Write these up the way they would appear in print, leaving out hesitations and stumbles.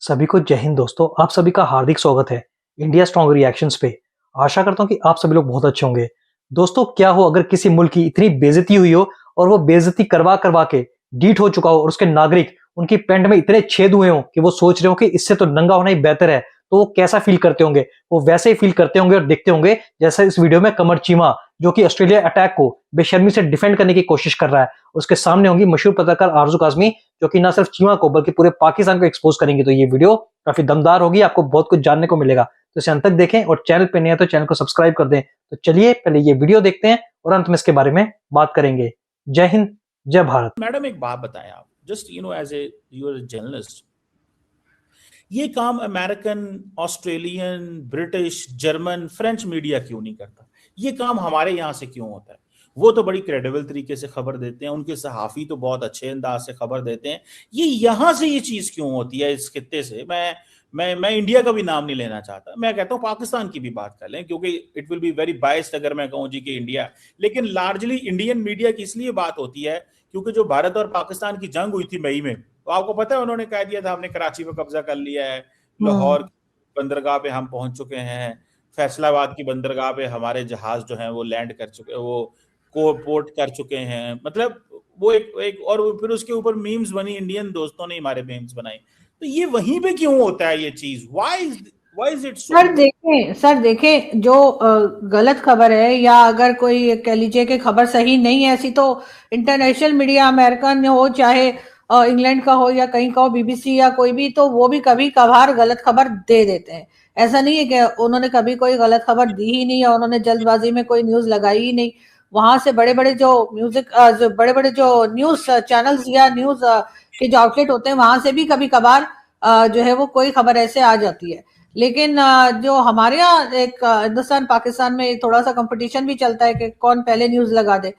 सभी को जय हिंद दोस्तों। आप सभी का हार्दिक स्वागत है इंडिया स्ट्रॉन्ग रिएक्शंस पे। आशा करता हूं कि आप सभी लोग बहुत अच्छे होंगे। दोस्तों, क्या हो अगर किसी मुल्क की इतनी बेइज्जती हुई हो और वो बेइज्जती करवा करवा के डीठ हो चुका हो और उसके नागरिक उनकी पैंट में इतने छेद हुए हो कि वो सोच रहे हो कि इससे तो नंगा होना ही बेहतर है, तो वो कैसा फील करते होंगे? वो वैसे ही फील करते होंगे और देखते होंगे जैसा इस वीडियो में कमर चीमा, जो कि ऑस्ट्रेलिया अटैक को बेशर्मी से डिफेंड करने की कोशिश कर रहा है। उसके सामने होंगी मशहूर पत्रकार आरजू काजमी, जो कि ना सिर्फ चीमा को बल्कि पूरे पाकिस्तान को एक्सपोज करेंगे। तो ये वीडियो काफी दमदार होगी, आपको बहुत कुछ जानने को मिलेगा। तो इसे अंत तक देखें और चैनल पे नए हैं तो चैनल को सब्सक्राइब कर दें। तो चलिए पहले ये वीडियो देखते हैं और अंत में इसके बारे में बात करेंगे। जय हिंद, जय भारत। मैडम एक बात बताएं आप, just as a your journalist, ये काम American, Australian, British, German, French media क्यों नहीं करता? ये काम हमारे यहाँ से क्यों होता है? वो तो बड़ी क्रेडिबल तरीके से खबर देते हैं, उनके सहाफी तो बहुत अच्छे अंदाज से खबर देते हैं। ये यहाँ से ये चीज क्यों होती है इस खित्ते से? मैं इंडिया का भी नाम नहीं लेना चाहता, मैं कहता हूँ पाकिस्तान की भी बात कर लें, क्योंकि it will be very biased अगर मैं कहूँ जी कि इंडिया, लेकिन लार्जली इंडियन मीडिया की इसलिए बात होती है क्योंकि जो भारत और पाकिस्तान की जंग हुई थी मई में, तो आपको पता है उन्होंने कह दिया था हमने कराची पे कब्जा कर लिया है, लाहौर बंदरगाह पे हम पहुंच चुके हैं, फैसलाबाद की बंदरगाह पे हमारे जहाज जो हैं वो लैंड कर चुके, वो को पोर्ट कर चुके हैं। मतलब वो एक और फिर उसके ऊपर मीम्स बनी, इंडियन दोस्तों ने हमारे मीम्स बनाई। तो ये वहीं पे क्यों होता है ये चीज? Why is it so? Sir देखें जो गलत खबर है, या अगर कोई कह लीजिए कि खबर सही नहीं है ऐसी, तो इंटरनेशनल मीडिया, अमेरिकन हो चाहे इंग्लैंड का हो या कहीं का हो, बीबीसी या कोई भी, तो वो भी कभी कभार गलत खबर दे देते हैं। ऐसा नहीं है कि उन्होंने कभी कोई गलत खबर दी ही नहीं, या उन्होंने जल्दबाजी में कोई न्यूज लगाई ही नहीं। वहां से बड़े बड़े जो बड़े बड़े जो न्यूज चैनल्स या न्यूज के जो आउटलेट होते हैं, वहां से भी कभी कभार जो है वो कोई खबर ऐसे आ जाती है। लेकिन जो हमारे यहाँ एक हिंदुस्तान पाकिस्तान में थोड़ा सा कंपटीशन भी चलता है कि कौन पहले न्यूज लगा दे,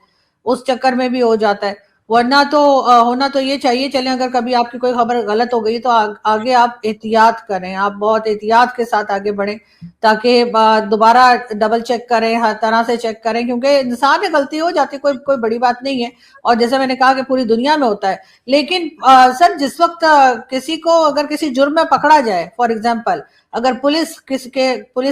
उस चक्कर में भी हो जाता है। वरना तो होना तो ये चाहिए, चलें अगर कभी आपकी कोई खबर गलत हो गई तो आगे आप एहतियात करें, आप बहुत एहतियात के साथ आगे बढ़ें, ताकि दोबारा डबल चेक करें, हर तरह से चेक करें, क्योंकि इंसान में गलती हो जाती है, कोई बड़ी बात नहीं है। और जैसे मैंने कहा कि पूरी दुनिया में होता है। लेकिन सर, जिस वक्त किसी को अगर किसी जुर्म में पकड़ा जाए, फॉर एग्जाम्पल अगर पुलिस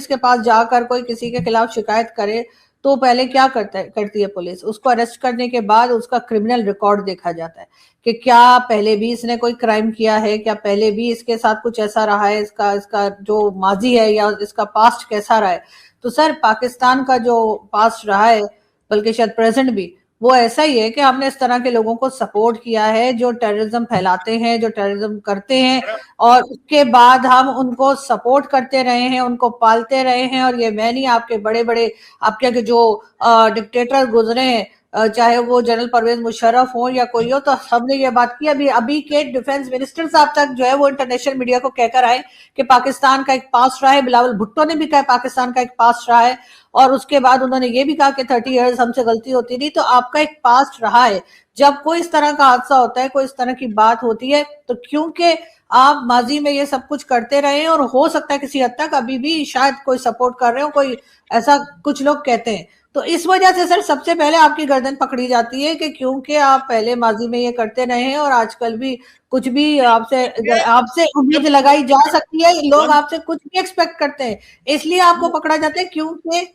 के पास जाकर कोई किसी के खिलाफ शिकायत करे, तो पहले क्या करती है पुलिस? उसको अरेस्ट करने के बाद उसका क्रिमिनल रिकॉर्ड देखा जाता है कि क्या पहले भी इसने कोई क्राइम किया है, क्या पहले भी इसके साथ कुछ ऐसा रहा है, इसका जो माजी है या इसका पास्ट कैसा रहा है। तो सर, पाकिस्तान का जो पास्ट रहा है, बल्कि शायद प्रेजेंट भी, वो ऐसा ही है कि हमने इस तरह के लोगों को सपोर्ट किया है जो टेररिज्म फैलाते हैं, जो टेररिज्म करते हैं, और उसके बाद हम उनको सपोर्ट करते रहे हैं, उनको पालते रहे हैं। और ये मैं नहीं, आपके बड़े बड़े आपके जो डिक्टेटर गुजरे हैं, चाहे वो जनरल परवेज मुशर्रफ हो या कोई हो, तो सबने ये बात की। अभी के डिफेंस मिनिस्टर साहब तक जो है वो इंटरनेशनल मीडिया को कहकर आए कि पाकिस्तान का एक पास्ट रहा है। बिलावल भुट्टो ने भी कहा पाकिस्तान का एक पास्ट रहा है, और उसके बाद उन्होंने ये भी कहा कि 30 इयर्स हमसे गलती होती नहीं। तो आपका एक पास्ट रहा है। जब कोई इस तरह का हादसा होता है, कोई इस तरह की बात होती है, तो क्योंकि आप माजी में ये सब कुछ करते रहे हैं, और हो सकता है किसी हद तक अभी भी शायद कोई सपोर्ट कर रहे हो, कोई ऐसा कुछ लोग कहते हैं, तो इस वजह से सर सबसे पहले आपकी गर्दन पकड़ी जाती है कि क्योंकि आप पहले माजी में ये करते रहे हैं, और आजकल भी कुछ भी आपसे उम्मीद लगाई जा सकती है, लोग आपसे कुछ भी एक्सपेक्ट करते हैं, इसलिए आपको पकड़ा जाता है क्योंकि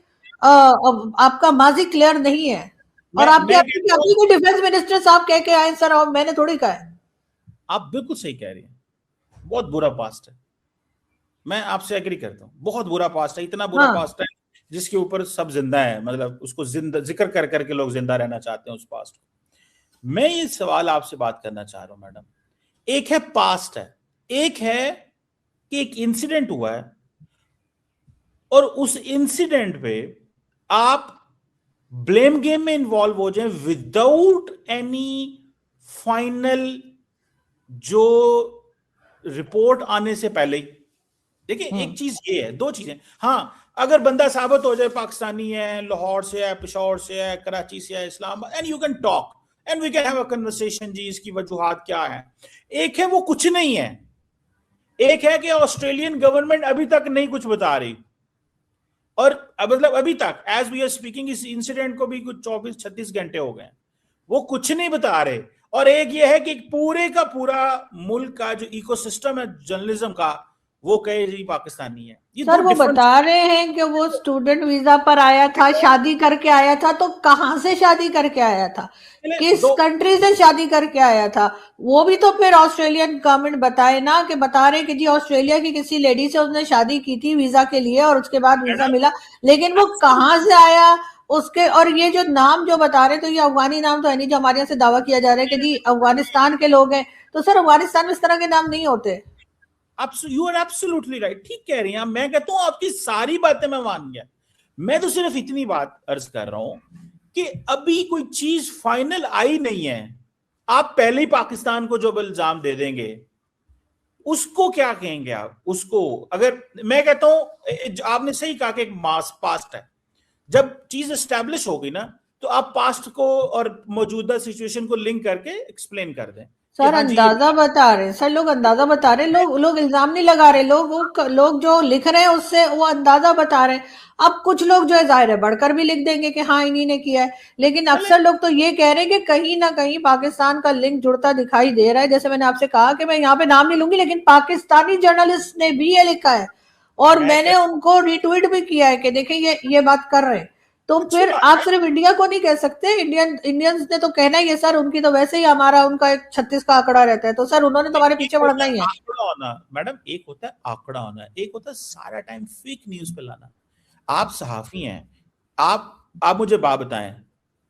आपका माजी क्लियर नहीं है। और आपके डिफेंस मिनिस्टर साहब कह के आए सर, और मैंने थोड़ी कहा है। आप बिल्कुल सही कह रही हैं, बहुत बुरा पास्ट है, मैं आपसे एग्री करता हूँ। बहुत बुरा पास्ट है, इतना बुरा पास्ट है जिसके ऊपर सब जिंदा है, मतलब उसको जिक्र कर करके लोग जिंदा रहना चाहते हैं उस पास्ट को। मैं ये सवाल आपसे बात करना चाह रहा हूं मैडम, एक है पास्ट है, एक है कि एक इंसिडेंट हुआ है, और उस इंसिडेंट पे आप ब्लेम गेम में इन्वॉल्व हो जाए विदाउट एनी फाइनल जो रिपोर्ट आने से पहले ही। देखिए, एक चीज ये है, दो चीजें, हाँ, अगर बंदा साबित हो जाए पाकिस्तानी है, लाहौर से है, पेशावर से है, कराची से है, Islamabad, and you can talk and we can have a conversation जी इसकी वजूहात क्या है। एक है वो कुछ नहीं है, एक है कि ऑस्ट्रेलियन गवर्नमेंट अभी तक नहीं कुछ बता रही, और मतलब अभी तक एज वी आर स्पीकिंग इस इंसिडेंट को भी कुछ 24-36 घंटे हो गए, वो कुछ नहीं बता रहे। और एक ये है कि पूरे का पूरा मुल्क का जो इकोसिस्टम है जर्नलिज्म का, वो कहे जी पाकिस्तानी है। ये सर दो वो डिफरेंट। बता रहे हैं कि वो स्टूडेंट वीजा पर आया था, शादी करके आया था, तो कहां से शादी करके आया था, किस दो कंट्री से शादी करके आया था? वो भी तो फिर ऑस्ट्रेलियन गवर्नमेंट बताए ना, कि बता रहे कि जी ऑस्ट्रेलिया की किसी लेडी से उसने शादी की थी वीजा के लिए और उसके बाद वीजा मैडम, मिला, लेकिन वो कहां से आया उसके। और ये जो नाम जो बता रहे, तो ये अफगानी नाम तो है नहीं जो हमारे यहाँ से दावा किया जा रहा है कि जी अफगानिस्तान के लोग हैं। तो सर अफगानिस्तान में इस तरह के नाम नहीं होते। यू आर एब्सोल्युटली राइट, ठीक कह रही हैं। मैं कहता हूं आपकी सारी बातें मैं मान गया। मैं तो सिर्फ इतनी बात अर्ज कर रहा हूं कि अभी कोई चीज फाइनल आई नहीं है। आप पहले ही पाकिस्तान को जो इल्जाम दे देंगे, उसको क्या कहेंगे आप उसको? अगर मैं कहता हूं, आपने सही कहा कि एक मास पास्ट है। जब चीज एस्टेब्लिश होगी ना, तो आप पास्ट को और मौजूदा सिचुएशन को लिंक करके एक्सप्लेन कर दें कि सर हाँ जी ये अंदाजा बता रहे हैं, सर लोग अंदाजा बता रहे हैं, लोग इल्जाम नहीं लगा रहे, लोग जो लिख रहे हैं उससे वो अंदाजा बता रहे हैं। अब कुछ लोग जो है जाहिर है बढ़कर भी लिख देंगे कि हाँ इन्हीं ने किया है, लेकिन चले। अक्सर लोग तो ये कह रहे हैं कि कहीं ना कहीं पाकिस्तान का लिंक जुड़ता दिखाई दे रहा है। जैसे मैंने आपसे कहा कि मैं यहाँ पे नाम नहीं लूंगी, लेकिन पाकिस्तानी जर्नलिस्ट ने भी ये लिखा है और मैं मैंने उनको रिट्वीट भी किया है कि देखिए ये बात कर रहे हैं। तो अच्छी फिर बात आप है। सिर्फ इंडिया को नहीं कह सकते, इंडियंस ने तो कहना ही है सर, उनकी तो वैसे ही हमारा उनका एक 36 का आंकड़ा रहता है, तो सर उन्होंने तो हमारे एक पीछे होता पड़ना है ही है। आंकड़ा होना मैडम, एक होता है आंकड़ा होना, एक होता है सारा टाइम फेक न्यूज फैलाना। आप सहाफी हैं, आप मुझे बात बताएं,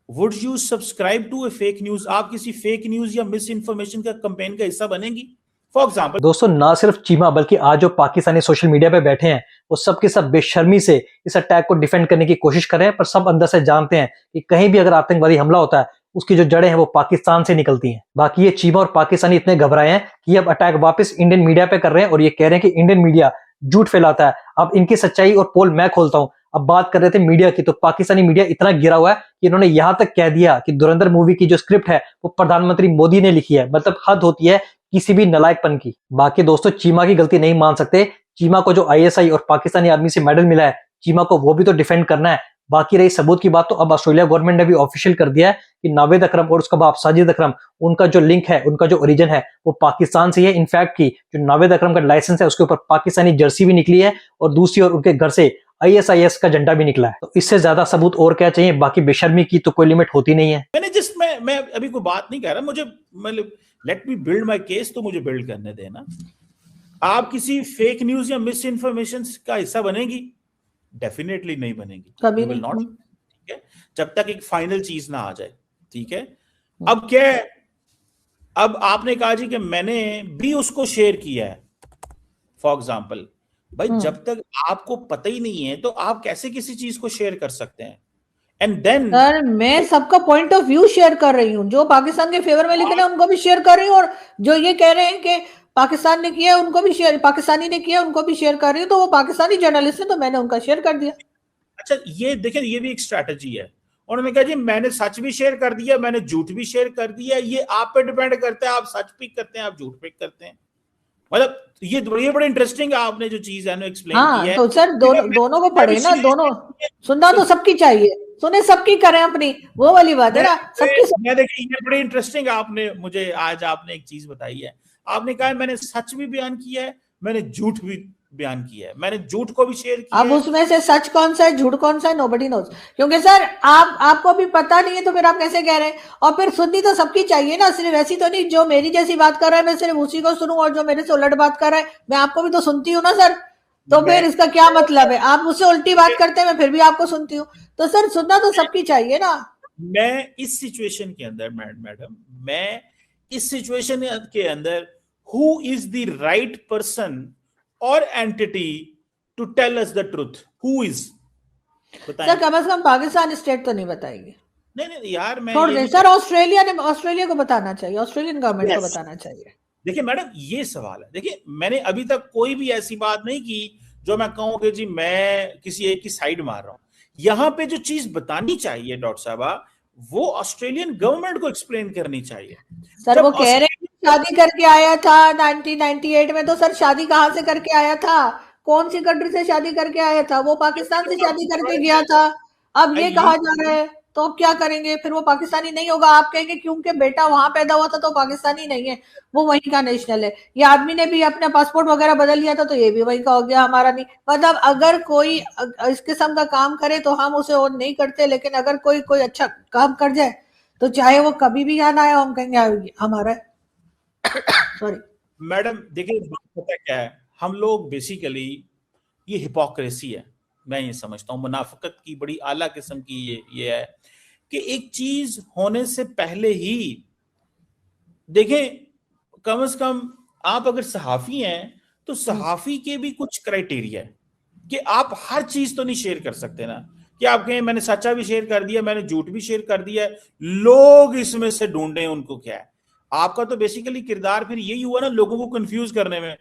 would you subscribe to a fake news? आप किसी फेक न्यूज या मिस इन्फॉर्मेशन का कैंपेन का हिस्सा बनेंगी? फॉर एग्जाम्पल दोस्तों ना सिर्फ चीमा बल्कि आज जो पाकिस्तानी सोशल मीडिया पे बैठे हैं वो सब के सब बेशर्मी से इस अटैक को डिफेंड करने की कोशिश कर रहे हैं, पर सब अंदर से जानते हैं कि कहीं भी अगर आतंकवादी हमला होता है उसकी जो जड़ें हैं वो पाकिस्तान से निकलती हैं। बाकी ये चीमा और पाकिस्तानी इतने घबराए हैं कि अब अटैक वापस इंडियन मीडिया पे कर रहे हैं और ये कह रहे हैं कि इंडियन मीडिया झूठ फैलाता है। अब इनकी सच्चाई और पोल मैं खोलता हूं। अब बात कर रहे थे मीडिया की, तो पाकिस्तानी मीडिया इतना गिरा हुआ है कि इन्होंने यहां तक कह दिया कि धुरंधर मूवी की जो स्क्रिप्ट है वो प्रधानमंत्री मोदी ने लिखी है। मतलब हद होती है किसी भी नलायकपन की। बाकी दोस्तों चीमा की गलती नहीं मान सकते। चीमा को जो आईएसआई और पाकिस्तानी आर्मी से मेडल मिला है, चीमा को वो भी तो डिफेंड करना है। बाकी रही सबूत की बात, तो अब ऑस्ट्रेलिया गवर्नमेंट ने भी ऑफिशियल कर दिया है कि नावेद अकरम और उसका बाप साजिद अकरम, उनका जो लिंक है, उनका जो ओरिजिन है वो पाकिस्तान से ही है। इनफैक्ट की जो नावेद अकरम का लाइसेंस है उसके ऊपर पाकिस्तानी जर्सी भी निकली है और दूसरी ओर उनके घर से आईएसआईएस का झंडा भी निकला है। तो इससे ज्यादा सबूत और क्या चाहिए? बाकी बेशर्मी की तो कोई लिमिट होती नहीं है। मैंने मैं अभी कोई बात नहीं कह रहा, मुझे मतलब let me build my case, तो मुझे बिल्ड करने देना। आप किसी फेक न्यूज या मिस इन्फॉर्मेशन का हिस्सा बनेगी? डेफिनेटली नहीं बनेगी, कभी यू विल नहीं। नॉट। ठीक है, जब तक एक फाइनल चीज ना आ जाए। ठीक है, अब क्या है, अब आपने कहा जी कि मैंने भी उसको शेयर किया है, फॉर एग्जाम्पल। भाई जब तक आपको पता ही नहीं है तो आप कैसे किसी चीज को शेयर कर सकते हैं? एंड देन सर मैं सबका पॉइंट ऑफ व्यू शेयर कर रही हूँ, जो पाकिस्तान के फेवर में लिखे ना उनको भी शेयर कर रही हूँ, और जो ये कह रहे हैं कि पाकिस्तान ने किया उनको भी शेयर, पाकिस्तानी ने किया उनको भी शेयर कर रही हूँ। तो वो पाकिस्तानी जर्नलिस्ट है तो मैंने उनका शेयर कर दिया। अच्छा ये देखिए, ये भी एक स्ट्रैटेजी है। उन्होंने कहा जी मैंने सच भी शेयर कर दिया, मैंने झूठ भी शेयर कर दिया, ये आप पे डिपेंड करता है, आप सच पिक करते हैं, आप झूठ पिक करते हैं। मतलब ये बड़े इंटरेस्टिंग है, आपने जो चीज है ना एक्सप्लेन की है। तो सर दोनों को पढ़े ना, दोनों सुनना तो सबकी चाहिए, सुने सबकी करें अपनी, वो वाली बात है ना, सबकी। मैं देखिए ये बड़ी इंटरेस्टिंग आपने मुझे आज आपने एक चीज बताई है। आपने कहा मैंने सच भी बयान किया है, मैंने झूठ भी बयान किया है, मैंने झूठ को भी शेयर किया अब उसमें से सच कौन सा है झूठ कौन सा है, नोबडी नोज। क्योंकि सर आपको भी पता नहीं है तो फिर आप कैसे कह रहे हैं? और फिर सुननी तो सबकी चाहिए ना, सिर्फ ऐसी तो नहीं जो मेरी जैसी बात कर रहा है मैं सिर्फ उसी को सुनूं, और जो मेरे से उलट बात कर रहा है मैं आपको भी तो सुनती हूँ ना सर। तो फिर इसका क्या मतलब है? आप मुझसे उल्टी बात करते हैं, मैं फिर भी आपको सुनती हूँ। तो सर सुनना तो सबकी चाहिए ना। मैं इस सिचुएशन के अंदर मैडम, मैं इस सिचुएशन के अंदर who is the right person और entity to tell us the truth? Who is? Sir कम से कम पाकिस्तान स्टेट तो नहीं बताएगी। नहीं यार, मैं छोड़ दे सर, ऑस्ट्रेलिया को बताना चाहिए, ऑस्ट्रेलियन गवर्नमेंट को बताना चाहिए। देखिए मैडम ये सवाल है, देखिए मैंने अभी तक कोई भी ऐसी बात नहीं की जो मैं कहूं कि जी मैं किसी एक की साइड मार रहा हूं। यहां पे जो चीज बतानी चाहिए डॉक्टर साहबा, वो ऑस्ट्रेलियन गवर्नमेंट को एक्सप्लेन करनी चाहिए। सर वो कह रहे हैं शादी करके आया था 1998 में, तो सर शादी कहां से करके आया था? कौन सी कंट्री से शादी करके आया था? वो पाकिस्तान से शादी करके गया था। अब ये कहा जा रहा है तो अब क्या करेंगे, फिर वो पाकिस्तानी नहीं होगा। आप कहेंगे क्योंकि बेटा वहां पैदा हुआ था तो पाकिस्तानी नहीं है, वो वहीं का नेशनल है। ये आदमी ने भी अपना पासपोर्ट वगैरह बदल लिया था तो ये भी वहीं का हो गया, हमारा नहीं। मतलब अगर कोई इस किस्म का काम करे तो हम उसे और नहीं करते, लेकिन अगर कोई कोई अच्छा काम कर जाए तो चाहे वो कभी भी यहाँ ना आए, हम कहेंगे हमारा सॉरी। मैडम देखिए, बात पता क्या है, हम लोग बेसिकली ये हिपोक्रेसी है, मैं ये समझता हूँ मुनाफिकत की बड़ी आला किस्म की ये है कि एक चीज होने से पहले ही देखें, कम से कम आप अगर सहाफी हैं तो सहाफी के भी कुछ क्राइटेरिया है कि आप हर चीज तो नहीं शेयर कर सकते ना, कि आप कहें मैंने सच्चा भी शेयर कर दिया, मैंने झूठ भी शेयर कर दिया है, लोग इसमें से ढूंढे उनको क्या है। आपका तो बेसिकली किरदार फिर यही हुआ ना, लोगों को कंफ्यूज करने में।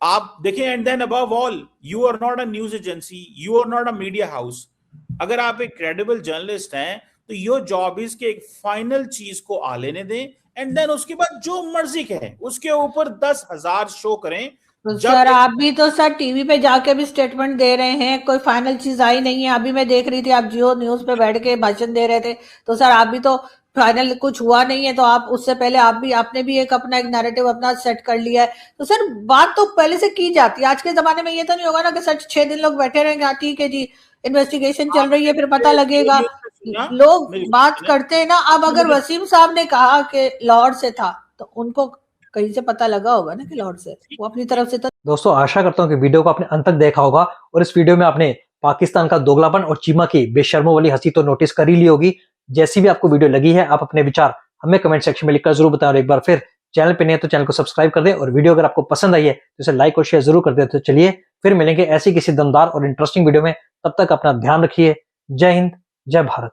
आप देखें, and then above all you are not a news agency, you are not a media house. अगर आप एक क्रेडिबल जर्नलिस्ट हैं तो योर जॉब इज के एक फाइनल चीज को आ लेने दें, एंड देन उसके बाद जो मर्जी कहें उसके ऊपर 10,000 शो करें। तो सर आप भी तो सर टीवी पे जाके भी स्टेटमेंट दे रहे हैं, कोई फाइनल चीज आई नहीं है। अभी मैं देख रही थी आप जियो न्यूज पे बैठ के भाषण दे रहे थे, तो सर आप भी तो फाइनल कुछ हुआ नहीं है, तो आप उससे पहले आपने भी अपना एक नैरेटिव अपना सेट कर लिया है। तो सर बात तो पहले से की जाती है। आज के जमाने में ये तो नहीं होगा ना कि सर 6 दिन लोग बैठे रहेंगे, हाँ ठीक है जी इन्वेस्टिगेशन चल रही है फिर पता लगेगा। लोग बात करते हैं ना। अब अगर वसीम साहब ने कहा कि लाहौर से था तो उनको कहीं से पता लगा होगा ना कि लाहौर से, वो अपनी तरफ से तो। दोस्तों आशा करता हूं कि वीडियो को आपने अंत तक देखा होगा और इस वीडियो में आपने पाकिस्तान का दोगलापन और चीमा की बेशर्मों वाली हंसी तो नोटिस कर ही ली होगी। जैसी भी आपको वीडियो लगी है आप अपने विचार हमें कमेंट सेक्शन में लिखकर जरूर बताएं, और एक बार फिर चैनल पे नहीं है तो चैनल को सब्सक्राइब कर दें, और वीडियो अगर आपको पसंद आई है तो इसे लाइक और शेयर जरूर कर दें। तो चलिए फिर मिलेंगे ऐसी किसी दमदार और इंटरेस्टिंग वीडियो में, तब तक अपना ध्यान रखिए। जय हिंद, जय भारत।